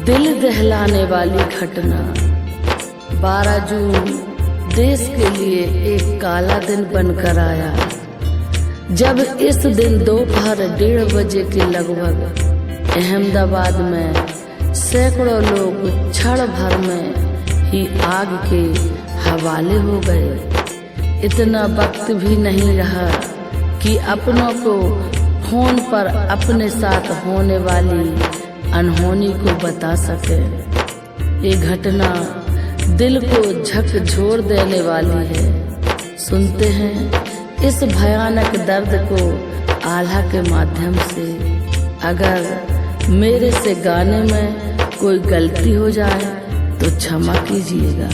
दिल दहलाने वाली घटना 12 जून देश के लिए एक काला दिन बनकर आया, जब इस दिन दोपहर 1:30 बजे के लगभग अहमदाबाद में सैकड़ों लोग क्षण भर में ही आग के हवाले हो गए। इतना वक्त भी नहीं रहा कि अपनों को फोन पर अपने साथ होने वाली अनहोनी को बता सके। ये घटना दिल को झकझोर देने वाली है। सुनते हैं इस भयानक दर्द को आल्हा के माध्यम से। अगर मेरे से गाने में कोई गलती हो जाए तो क्षमा कीजिएगा।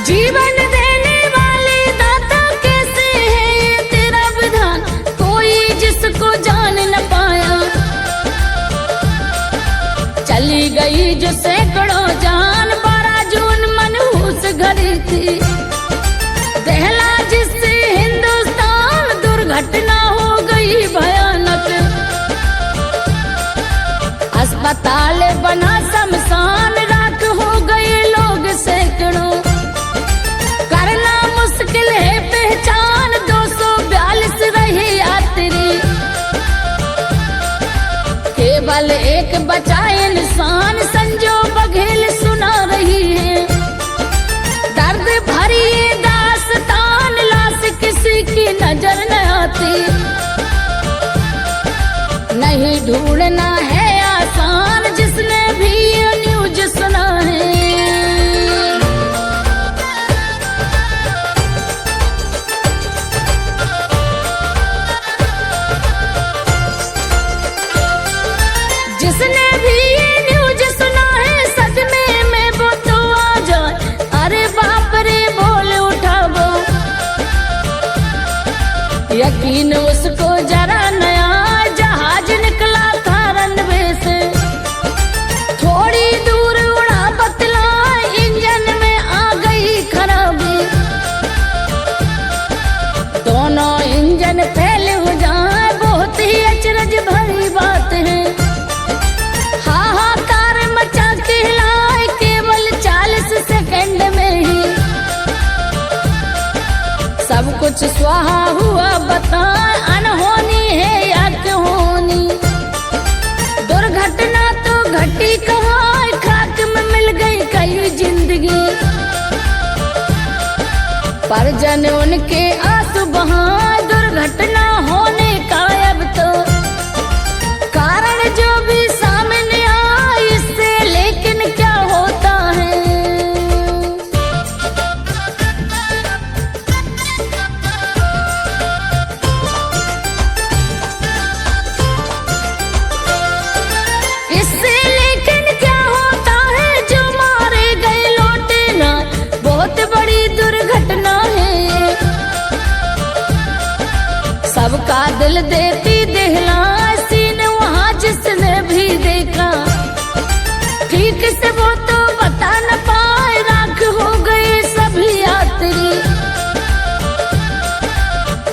जीवन देने वाले दाता कैसे है ये तेरा विधान, कोई जिसको जान न पाया। चली गई जो सैकड़ों जान, 12 जून मनहूस घड़ी थी। दहला जिससे हिंदुस्तान, दुर्घटना हो गई भयानक। अस्पताल बना शमशान, राख हो गए लोग सैकड़ों। मुश्किल है पहचान, 242 रही यात्री। केवल एक बचा इंसान, संजो बघेल सुना रही है। दर्द भरी ये दास्तान, लाश किसी की नजर न आती। नहीं ढूंढना है आसान, जिसने भी ये न्यूज सुना है। जिसने भी ये न्यूज सुना है, सदमे में वो तो आ जाए। अरे बाप रे बोल उठा वो, यकीन उसको जरा नया। जहाज निकला था रनवे से, थोड़ी दूर उड़ा बतला, इंजन में आ गई खराबी। दोनों इंजन फेल हो जाए, बहुत ही अचरज भरी बात है। सेकंड में ही सब कुछ स्वाहा हुआ, बता अनहोनी है या कहोनी। दुर्घटना तो घटी कहाँ, खाक में मिल गई कई जिंदगी। परिजन उनके आंसू बहा, दुर्घटना होने का अब तो कारण जो भी सामने आए, इससे लेकिन क्या होता है। सबका दिल देती दहला, सीने वहाँ जिसने भी देखा। ठीक से वो तो बता न पाए, राख हो गए सभी यात्री।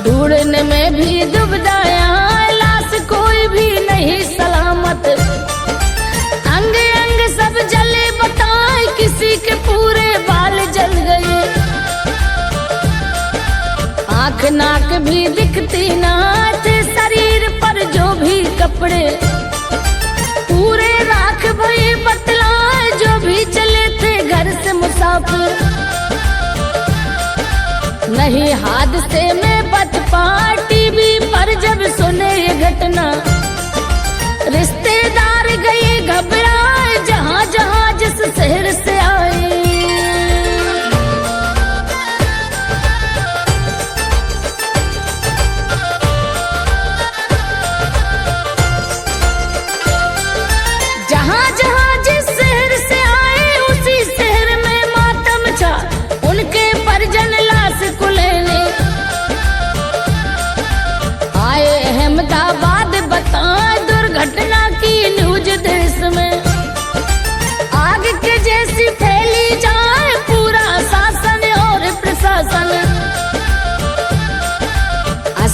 ढूंढने में भी दुबदाया, लाश कोई भी नहीं सलामत। अंग अंग सब जले बताए, किसी के पूरे बाल जल गए। आँख नाक भी दिखती ना थे, शरीर पर जो भी कपड़े पूरे राख भई बतलाए। जो भी चले थे घर से मुसाफिर, नहीं हादसे में बच पाए। टीवी पर जब सुने ये घटना, रिश्तेदार गए घबराए, जहाँ जहाँ जिस शहर से आए।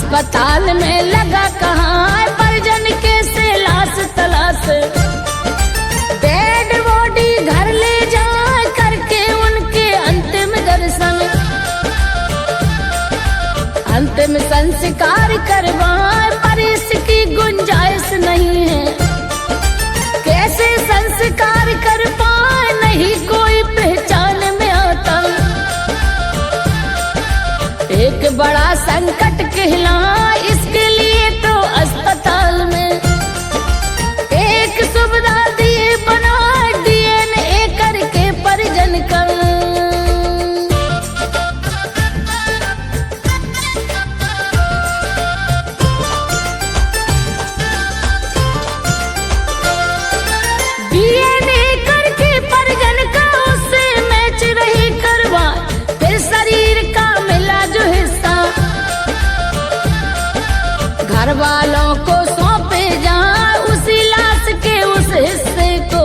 अस्पताल में लगा कहाँ परिजन के से लाश तलाश, डेड बॉडी घर ले जाए करके उनके अंतिम दर्शन, अंतिम संस्कार करवाए पर इसकी गुंजाइश नहीं है, कैसे संस्कार कर पाए नहीं कोई पहचान में आता, एक बड़ा संकट कहला इसके लिए तो अस्पताल में एक सुविधा दिए बना DNA करके परिजन का। DNA करके परिजन का उससे मैच रही करवा, फिर शरीर का मिला जो हिस्सा घर वालों को सौंपे जाए उसी लाश के उस हिस्से को,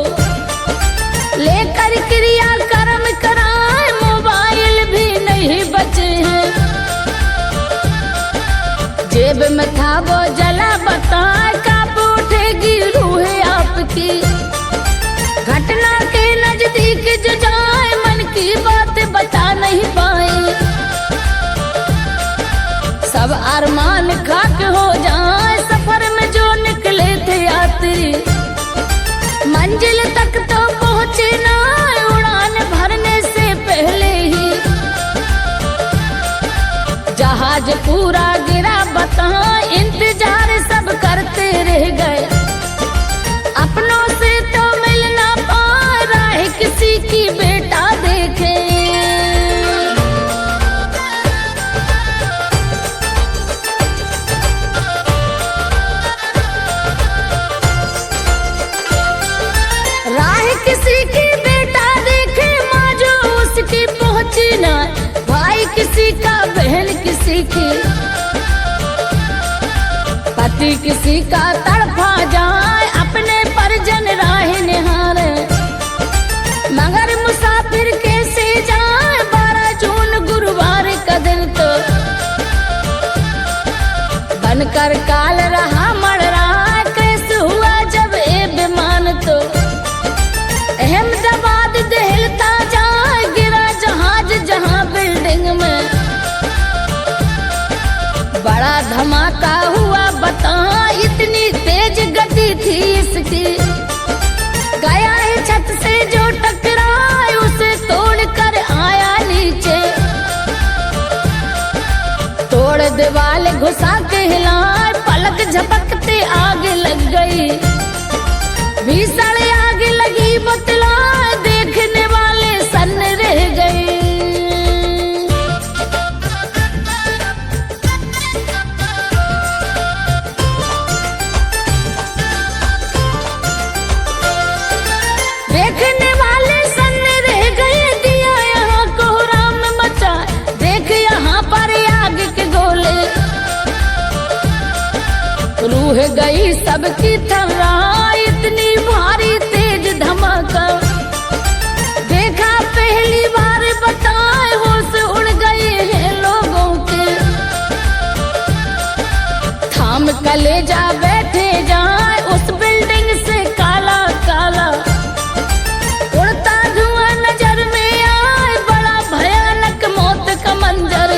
लेकर क्रियाक्रम कराए मोबाइल भी नहीं बचे हैं, जेब में था वो जला बताए कांप उठेगी रूह आपकी, घटना के नजदीक जो जाए मन की बात बता नहीं पाए, सब अरमान खाक हो जाए सफर में जो निकले थे यात्री, मंजिल तक तो पहुँचे ना उड़ान भरने से पहले ही, जहाज पूरा गिरा बता इंतजार सब करते रह गए, अपनों से तो मिल ना पाए राह किसी की बेटा देखे, राह किसी की बेटा देखे, माँ जो उसकी पहुँची ना, भाई किसी का बहन किसी की, पति किसी का तड़फा जाए अपने परिजन राह निहारे, मगर मुसाफिर कैसे जाए 12 जून गुरुवार का दिन तो, बनकर काल रहा मर रहा कैसे हुआ जब ये विमान तो, अहमदाबाद दहलता जाए गिरा जहाज जहां बिल्डिंग में, बड़ा धमाका हुआ बता इतनी तेज गति थी इसकी, गया है छत से जो टकराए उसे तोड़ कर आया नीचे, तोड़ दीवार घुसा के हिलाए पलक झपकते आग लग गई, भीषण आग लगी बतला देखने वाले सन्न रह गए, देखने वाले सन्न रह गए, दिया यहाँ कोहराम मचा देख यहाँ पर आग के गोले, रूह गई सबकी थर्रा इतनी भारी तेज धमाका, देखा पहली बार बताए होश उड़ गए हैं लोगों के, थाम कलेजा बैठे जाए उस बिल्डिंग से काला काला, उड़ता धुआं नजर में आए बड़ा भयानक मौत का मंजर,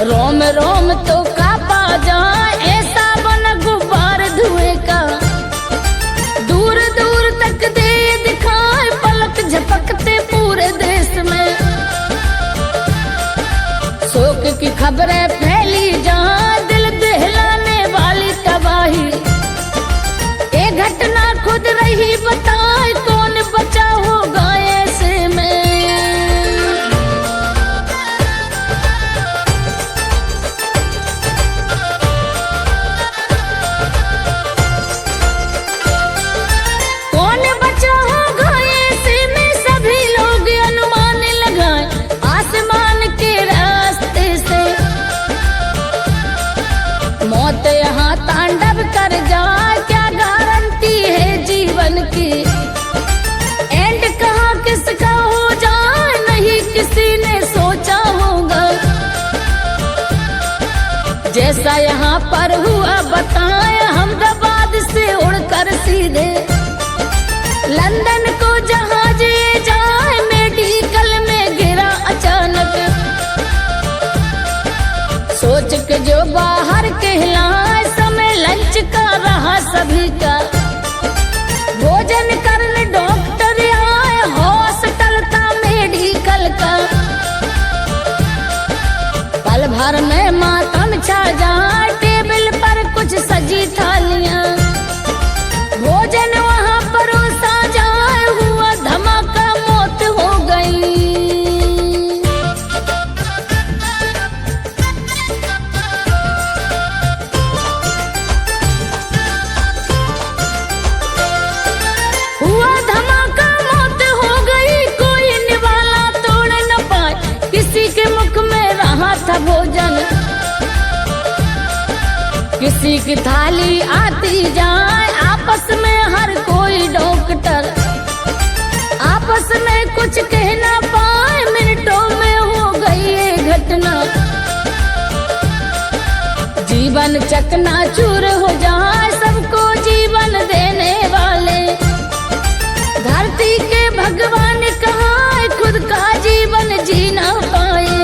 रोम रोम तो कांपा जाए ऐसा बना गुब्बार धुएं का, दूर दूर तक दे दिखाए पलक झपकते पूरे देश में, शोक की खबरें फैली जहां दिल दहलाने वाली तबाही, ये घटना खुद रही बताए कौन बचा होगा ऐसे में, जैसा यहाँ पर हुआ बताए, अहमदाबाद से उड़कर सीधे लंदन को जहाज ये जाए, मेडिकल में गिरा अचानक। सोच के जो बाहर कहलाए, समय लंच का रहा सभी का। भोजन करने डॉक्टर आए, हॉस्पिटल था मेडिकल का। पल भर में मातम छा जाए, टेबल पर कुछ सजी थालियां। भोजन वहां परोसा जाए, हुआ धमाका, मौत हो गई। हुआ धमाका, मौत हो गई, कोई निवाला तोड़ न पाए, किसी के मुख में रहा था भोजन। किसी की थाली आती जाए, आपस में हर कोई डॉक्टर आपस में कुछ कह ना पाए, मिनटों में हो गई ये घटना। जीवन चकनाचूर हो जाए, सबको जीवन देने वाले धरती के भगवान कहाँ खुद का जीवन जीना पाए।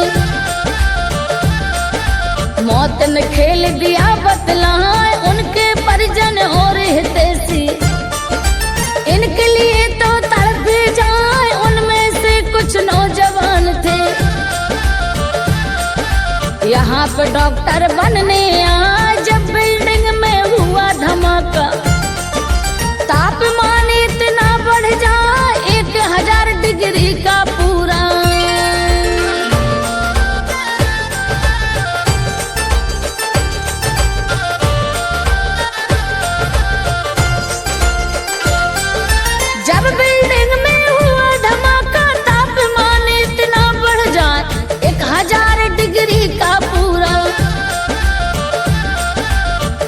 मौत ने खेल दिया बतलाए, उनके परिजन और हितैषी, इनके लिए तो तड़प जाए। उनमें से कुछ नौजवान थे, यहाँ पे डॉक्टर बनने आए। जब बिल्डिंग में हुआ धमाका, तापमान इतना बढ़ जाए, 1000 डिग्री का पूरा। जब बिल्डिंग में हुआ धमाका, तापमान इतना बढ़ जाए, 1000 डिग्री का पूरा।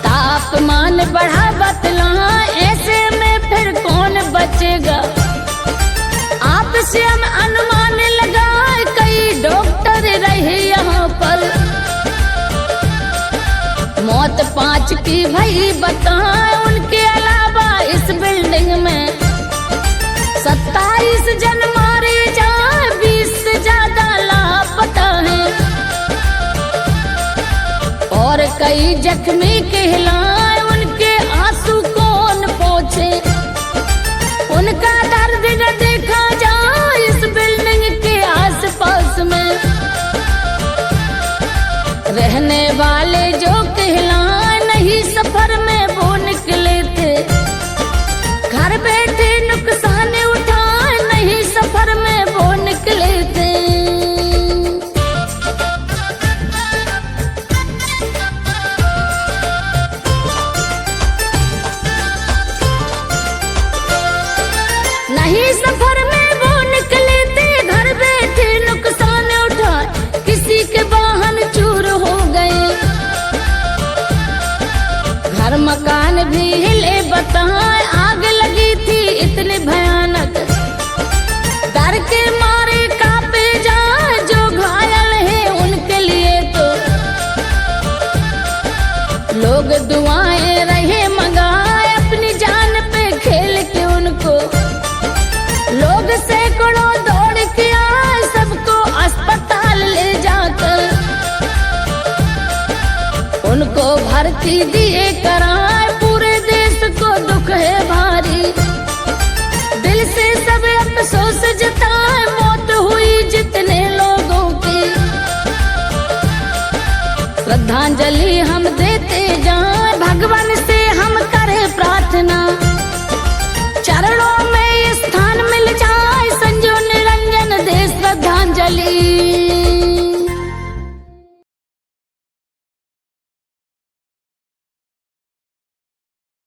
तापमान बढ़ा बतला, ऐसे में फिर कौन बचेगा। आपसे हम अनुमान लगाए, कई डॉक्टर रहे यहाँ पर। मौत 5 की भई बताए, उनके अलावा इस बिल्डिंग में 27 जन मारे जाए, 20 से ज्यादा लापता है, और कई जख्मी कहलाए। उनके आंसू कौन पोंछे, उनका दर्द न देखा जाए इस बिल्डिंग के आसपास में। रहने वाले जो कहलाए, नहीं सफर में वो निकले थे, घर बैठे नुकसान उठाए, नहीं सफर में वो निकले थे। नहीं सफर में वो निकले थे, घर बैठे नुकसान उठाए, किसी के वाहन चूर हो गए। घर मकान भी हिले बताए, आग लगी थी इतनी भयानक, डर के मारे कांपे जाए। जो घायल है उनके लिए तो लोग दुआएं रहे मंगाए, अपनी जान पे खेल के उनको लोग सैकड़ों दौड़ के आए, सबको अस्पताल ले जाकर उनको भर्ती दिए करा।